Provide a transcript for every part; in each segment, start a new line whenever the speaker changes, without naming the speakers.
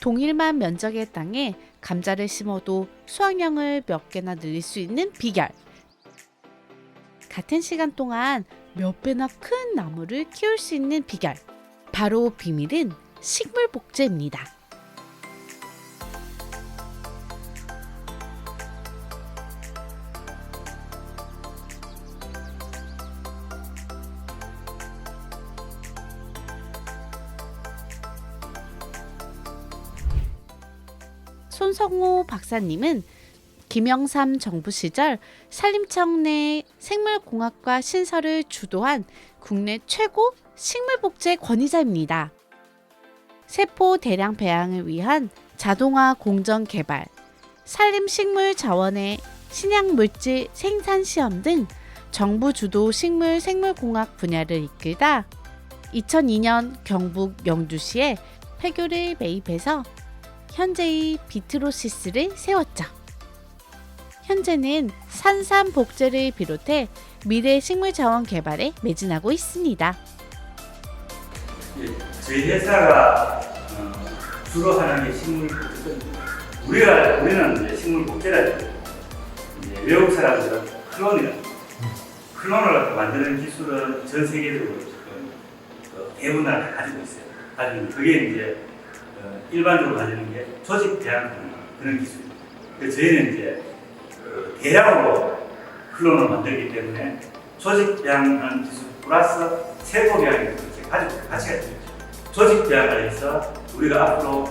동일만 면적의 땅에 감자를 심어도 수확량을 몇 개나 늘릴 수 있는 비결. 같은 시간 동안 몇 배나 큰 나무를 키울 수 있는 비결. 바로 비밀은 식물 복제입니다. 손성호 박사님은 김영삼 정부 시절 산림청 내 생물공학과 신설을 주도한 국내 최고 식물복제 권위자입니다. 세포 대량 배양을 위한 자동화 공정 개발, 산림식물 자원의 신약물질 생산 시험 등 정부 주도 식물 생물공학 분야를 이끌다 2002년 경북 영주시에 폐교를 매입해서 현재의 비트로시스를 세웠죠. 현재는 산삼 복제를 비롯해 미래 식물 자원 개발에 매진하고 있습니다.
저희 회사가 주로 하는 게 식물 복제. 우리는 이제 식물 복제라 이제 외국 사람들은 클론을 만드는 기술은 전 세계적으로 지금 대부분 다 가지고 있어요. 가지고 그게 이제 일반적으로 가지는 게 조직 배양하는 그런 기술입니다. 그래서 저희는 이제 대량으로 클론을 만들기 때문에 조직 배양하는 기술 플러스 세포 배양을 가지고 같이 가지고 있죠. 조직 배양을 해서 우리가 앞으로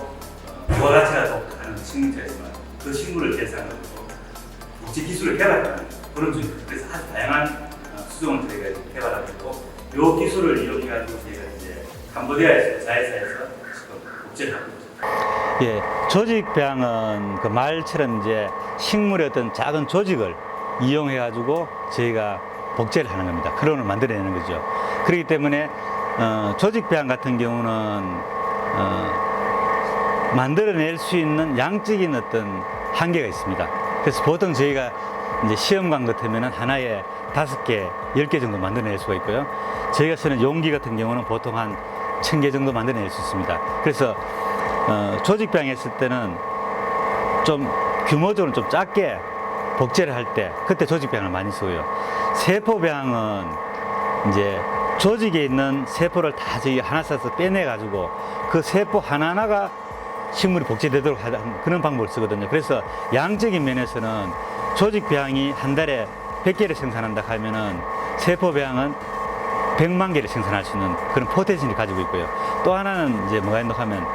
부가가치가 독특한 식물체가 있지만 그 식물을 개선하고 복지 기술을 개발하는 그런 중입니다. 그래서 아주 다양한 수종을 저희가 개발하고 있고 이 기술을 이용해가지고 저희가 이제 캄보디아에서 자회사에서 지금 복제를 하고 있습니다.
예, 조직 배양은 그 말처럼 이제 식물의 어떤 작은 조직을 이용해 가지고 저희가 복제를 하는 겁니다. 클론을 만들어내는 거죠. 그렇기 때문에 조직 배양 같은 경우는 만들어낼 수 있는 양적인 어떤 한계가 있습니다. 그래서 보통 저희가 이제 시험관 같으면 하나에 5개, 10개 정도 만들어낼 수가 있고요. 저희가 쓰는 용기 같은 경우는 보통 한 1000개 정도 만들어낼 수 있습니다. 그래서 조직 배양했을 때는 좀 규모적으로 좀 작게 복제를 할 때 그때 조직 배양을 많이 쓰고요. 세포 배양은 이제 조직에 있는 세포를 다 저희 하나 써서 빼내 가지고 그 세포 하나하나가 식물이 복제되도록 하는 그런 방법을 쓰거든요. 그래서 양적인 면에서는 조직 배양이 한 달에 100개를 생산한다 하면은 세포 배양은 100만 개를 생산할 수 있는 그런 포텐셜을 가지고 있고요. 또 하나는 이제 뭐가 있나 하면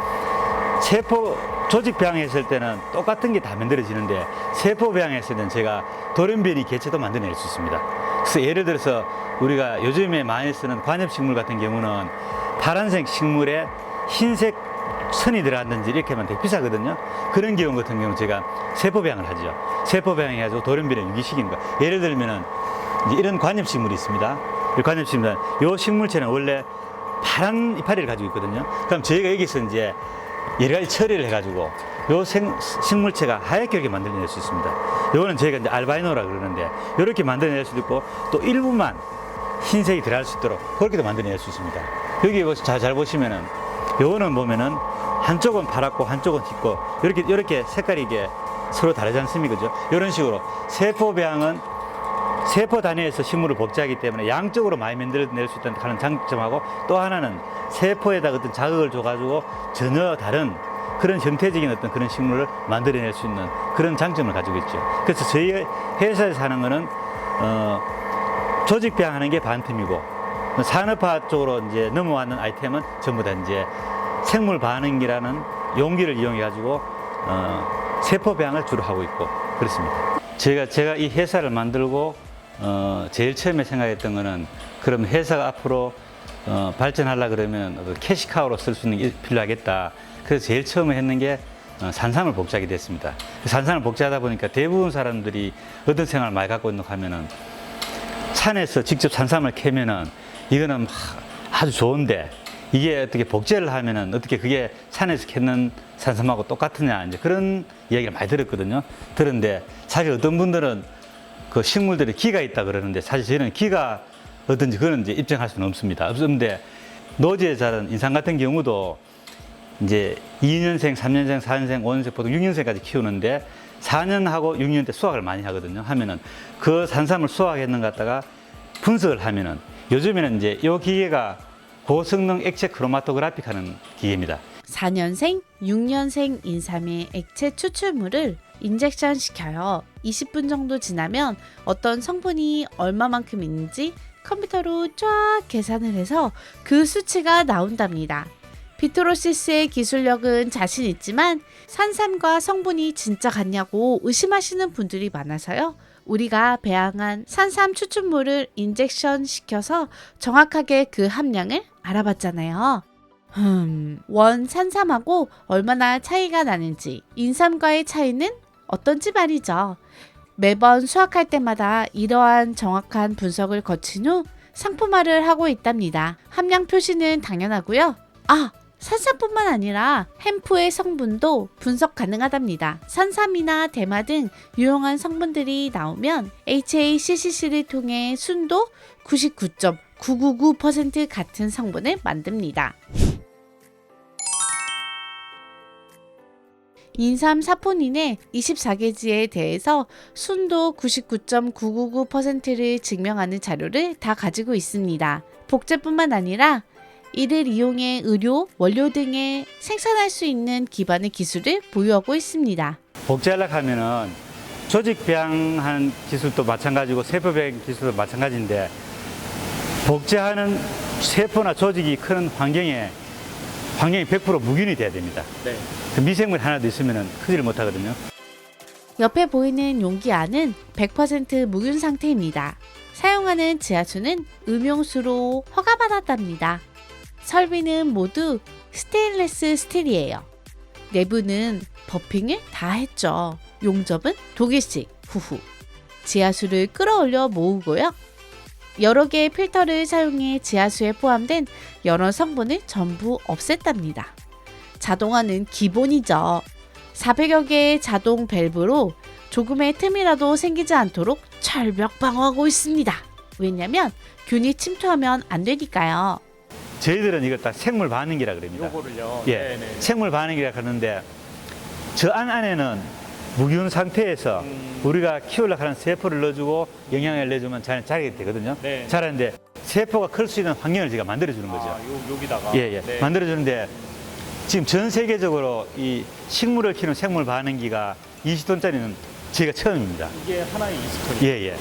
세포 조직 배양했을 때는 똑같은 게 다 만들어지는데 세포 배양했을 때는 제가 돌연변이 개체도 만들어낼 수 있습니다. 그래서 예를 들어서 우리가 요즘에 많이 쓰는 관엽식물 같은 경우는 파란색 식물에 흰색 선이 들어갔는지 이렇게 하면 되게 비싸거든요. 그런 경우 같은 경우 제가 세포 배양을 하죠. 세포 배양해가지고 돌연변이를 유기시키는 거예요. 예를 들면은 이제 이런 관엽식물이 있습니다. 이 관엽식물은 이 식물체는 원래 파란 이파리를 가지고 있거든요. 그럼 저희가 여기서 이제 여러 가지 처리를 해가지고 요 식물체가 하얗게 이렇게 만들어낼 수 있습니다. 요거는 저희가 이제 알바이노라 그러는데 이렇게 만들어낼 수도 있고 또 일부만 흰색이 들어갈 수 있도록 그렇게도 만들어낼 수 있습니다. 여기 잘 보시면은 요거는 보면은 한쪽은 파랗고 한쪽은 짙고 이렇게 색깔이 이게 서로 다르지 않습니까? 그죠? 이런 식으로 세포 배양은 세포 단위에서 식물을 복제하기 때문에 양적으로 많이 만들어낼 수 있다는 하는 장점하고 또 하나는 세포에다 어떤 자극을 줘가지고 전혀 다른 그런 형태적인 어떤 그런 식물을 만들어낼 수 있는 그런 장점을 가지고 있죠. 그래서 저희 회사에서 하는 거는 조직 배양하는 게 반틈이고 산업화 쪽으로 이제 넘어왔는 아이템은 전부 다 이제 생물 반응기라는 용기를 이용해 가지고 세포 배양을 주로 하고 있고 그렇습니다. 제가 이 회사를 만들고 제일 처음에 생각했던 거는 그럼 회사가 앞으로 발전하려 그러면 캐시카우로 쓸 수 있는 게 필요하겠다. 그래서 제일 처음에 했는 게 산삼을 복제하게 됐습니다. 산삼을 복제하다 보니까 대부분 사람들이 어떤 생각을 많이 갖고 있는가 하면은 산에서 직접 산삼을 캐면은 이거는 아주 좋은데 이게 어떻게 복제를 하면은 어떻게 그게 산에서 캐는 산삼하고 똑같으냐 이제 그런 이야기를 많이 들었거든요. 들었는데 사실 어떤 분들은 그 식물들이 기가 있다 그러는데 사실 저희는 기가 어떤지 그건 이제 입증할 수는 없습니다. 없는데 노지에 자란 인삼 같은 경우도 이제 2년생, 3년생, 4년생, 5년생, 보통 6년생까지 키우는데 4년하고 6년 때 수확을 많이 하거든요. 하면은 그 산삼을 수확했는 것 갖다가 분석을 하면은 요즘에는 이제 이 기계가 고성능 액체 크로마토그래픽 하는 기계입니다.
4년생, 6년생 인삼의 액체 추출물을 인젝션 시켜요. 20분 정도 지나면 어떤 성분이 얼마만큼 있는지 컴퓨터로 쫙 계산을 해서 그 수치가 나온답니다. 비트로시스의 기술력은 자신 있지만 산삼과 성분이 진짜 같냐고 의심하시는 분들이 많아서요. 우리가 배양한 산삼 추출물을 인젝션 시켜서 정확하게 그 함량을 알아봤잖아요. 원 산삼하고 얼마나 차이가 나는지, 인삼과의 차이는 어떤지 말이죠. 매번 수확할 때마다 이러한 정확한 분석을 거친 후 상품화를 하고 있답니다. 함량 표시는 당연하고요. 산삼뿐만 아니라 햄프의 성분도 분석 가능하답니다. 산삼이나 대마 등 유용한 성분들이 나오면 HACCC를 통해 순도 99.999% 같은 성분을 만듭니다. 인삼 사포닌의 24개지에 대해서 순도 99.999%를 증명하는 자료를 다 가지고 있습니다. 복제뿐만 아니라 이를 이용해 의료, 원료 등에 생산할 수 있는 기반의 기술을 보유하고 있습니다.
복제하려고 하면은 조직 배양하는 기술도 마찬가지고 세포 배양 기술도 마찬가지인데 복제하는 세포나 조직이 크는 환경이 100% 무균이 돼야 됩니다.
네.
그 미생물 하나도 있으면 크지를 못하거든요.
옆에 보이는 용기 안은 100% 무균 상태입니다. 사용하는 지하수는 음용수로 허가받았답니다. 설비는 모두 스테인리스 스틸이에요. 내부는 버핑을 다 했죠. 용접은 독일식, 후후. 지하수를 끌어올려 모으고요. 여러 개의 필터를 사용해 지하수에 포함된 여러 성분을 전부 없앴답니다. 자동화는 기본이죠. 400여 개의 자동 밸브로 조금의 틈이라도 생기지 않도록 철벽 방어하고 있습니다. 왜냐면 균이 침투하면 안 되니까요.
저희들은 이걸 다 생물 반응기라 그럽니다.
요거를요.
예,
네네.
생물 반응기라 그러는데 저 안에는 무균 상태에서 우리가 키우려고 하는 세포를 넣어주고 영양을 내주면 잘 자라게 되거든요.
네.
자라는데 세포가 클 수 있는 환경을 제가 만들어주는 거죠.
여기다가.
예.
네.
만들어주는데 지금 전 세계적으로 이 식물을 키우는 생물 반응기가 20톤짜리는 저희가 처음입니다.
이게 하나에 20톤이요.
예.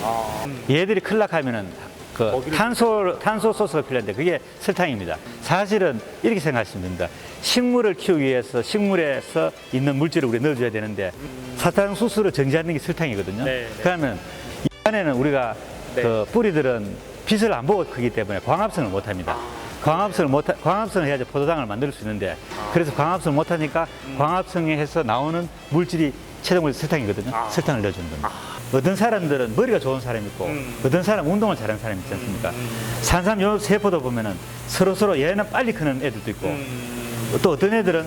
얘들이 클락 하면은 그 탄소 소스가 필요한데 그게 설탕입니다. 사실은 이렇게 생각하시면 됩니다. 식물을 키우기 위해서 식물에서 있는 물질을 우리가 넣어줘야 되는데 사탕수수를 정지하는 게 설탕이거든요.
네.
그러면 이 안에는 우리가
네.
그 뿌리들은 빛을 안 보고 크기 때문에 광합성을 못 합니다. 광합성을 해야지 포도당을 만들 수 있는데 그래서 광합성을 못 하니까 광합성에서 나오는 물질이 최종적으로 설탕이거든요. 설탕을 넣어주는 겁니다. 어떤 사람들은 머리가 좋은 사람이 있고 어떤 사람은 운동을 잘하는 사람이 있지 않습니까? 산삼 요 세포도 보면은 서로 얘는 빨리 크는 애들도 있고 또 어떤 애들은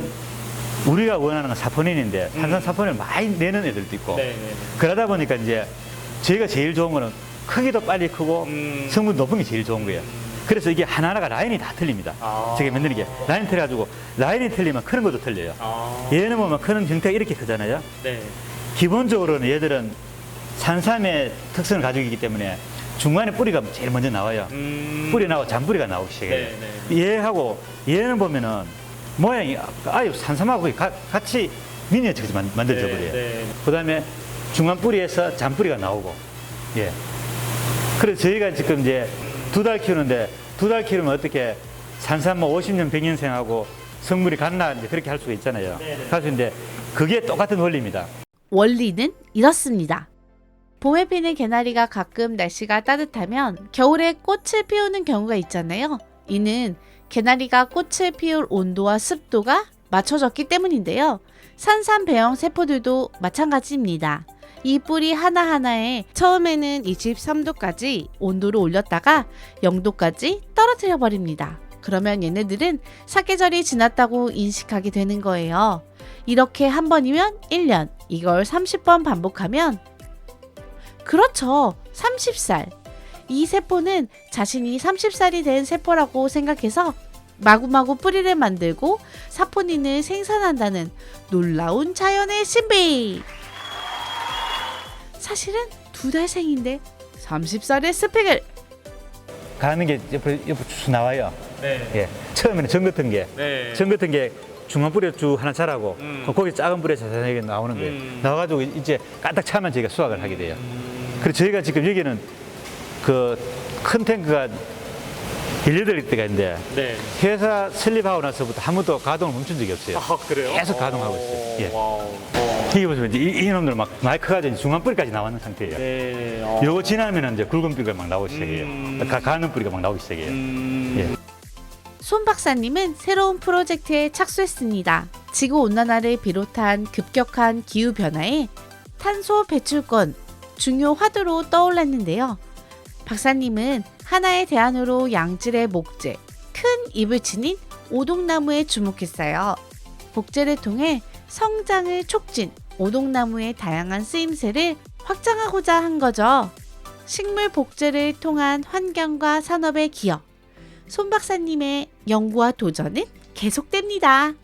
우리가 원하는 건 사포닌인데 산삼 사포닌을 많이 내는 애들도 있고 그러다 보니까 이제 저희가 제일 좋은 거는 크기도 빨리 크고 성분 높은 게 제일 좋은 거예요. 그래서 이게 하나하나가 라인이 다 틀립니다. 제가 만드는 게 라인 틀려가지고 라인이 틀리면 크는 것도 틀려요. 얘는 보면 크는 형태가 이렇게 크잖아요.
네.
기본적으로는 얘들은 산삼의 특성을 가지고 있기 때문에 중간에 뿌리가 제일 먼저 나와요. 뿌리 나오고 잔뿌리가 나오기 시작해요. 얘하고 얘는 보면은 모양이 아유 산삼하고 같이 미니어처로 만들어져 버려요. 그다음에 중간 뿌리에서 잔뿌리가 나오고, 예. 그래서 저희가 지금 이제 2달 키우는데 2달 키우면 어떻게 산삼 뭐 50년 100년생하고 성물이 같나 이제 그렇게 할 수가 있잖아요. 할 수 있는데 그게 똑같은 원리입니다.
원리는 이렇습니다. 봄에 피는 개나리가 가끔 날씨가 따뜻하면 겨울에 꽃을 피우는 경우가 있잖아요. 이는 개나리가 꽃을 피울 온도와 습도가 맞춰졌기 때문인데요. 산삼 배형 세포들도 마찬가지입니다. 이 뿌리 하나하나에 처음에는 23도까지 온도를 올렸다가 0도까지 떨어뜨려 버립니다. 그러면 얘네들은 사계절이 지났다고 인식하게 되는 거예요. 이렇게 한 번이면 1년, 이걸 30번 반복하면 그렇죠. 30살. 이 세포는 자신이 30살이 된 세포라고 생각해서 마구마구 뿌리를 만들고 사포닌을 생산한다는 놀라운 자연의 신비. 사실은 2달생인데 30살의 스펙을.
가는 게 옆으로 쭉 나와요.
네.
예. 처음에는 정 같은 게,
네.
정 같은 게 중간 뿌리에 쭉 하나 자라고, 거기 작은 뿌리에 자세하게 나오는 거예요. 나와가지고 이제 까딱 차면 저희가 수확을 하게 돼요. 그리고 저희가 지금 여기는 그 큰 탱크가 18개가 있는데,
네.
회사 설립하고 나서부터 한 번도 가동을 멈춘 적이 없어요.
아, 그래요?
계속 가동하고 있어요. 예.
와우.
여기 보시면 이제 이놈들 막 많이 커가지고 중간 뿌리까지 나왔는 상태예요.
네.
요거 지나면 이제 굵은 뿌리가 막 나오기 시작해요. 가는 뿌리가 막 나오기 시작해요. 예.
손 박사님은 새로운 프로젝트에 착수했습니다. 지구온난화를 비롯한 급격한 기후변화에 탄소 배출권 중요 화두로 떠올랐는데요. 박사님은 하나의 대안으로 양질의 목재, 큰 잎을 지닌 오동나무에 주목했어요. 목재를 통해 성장을 촉진, 오동나무의 다양한 쓰임새를 확장하고자 한 거죠. 식물 복제를 통한 환경과 산업의 기여. 손 박사님의 연구와 도전은 계속됩니다.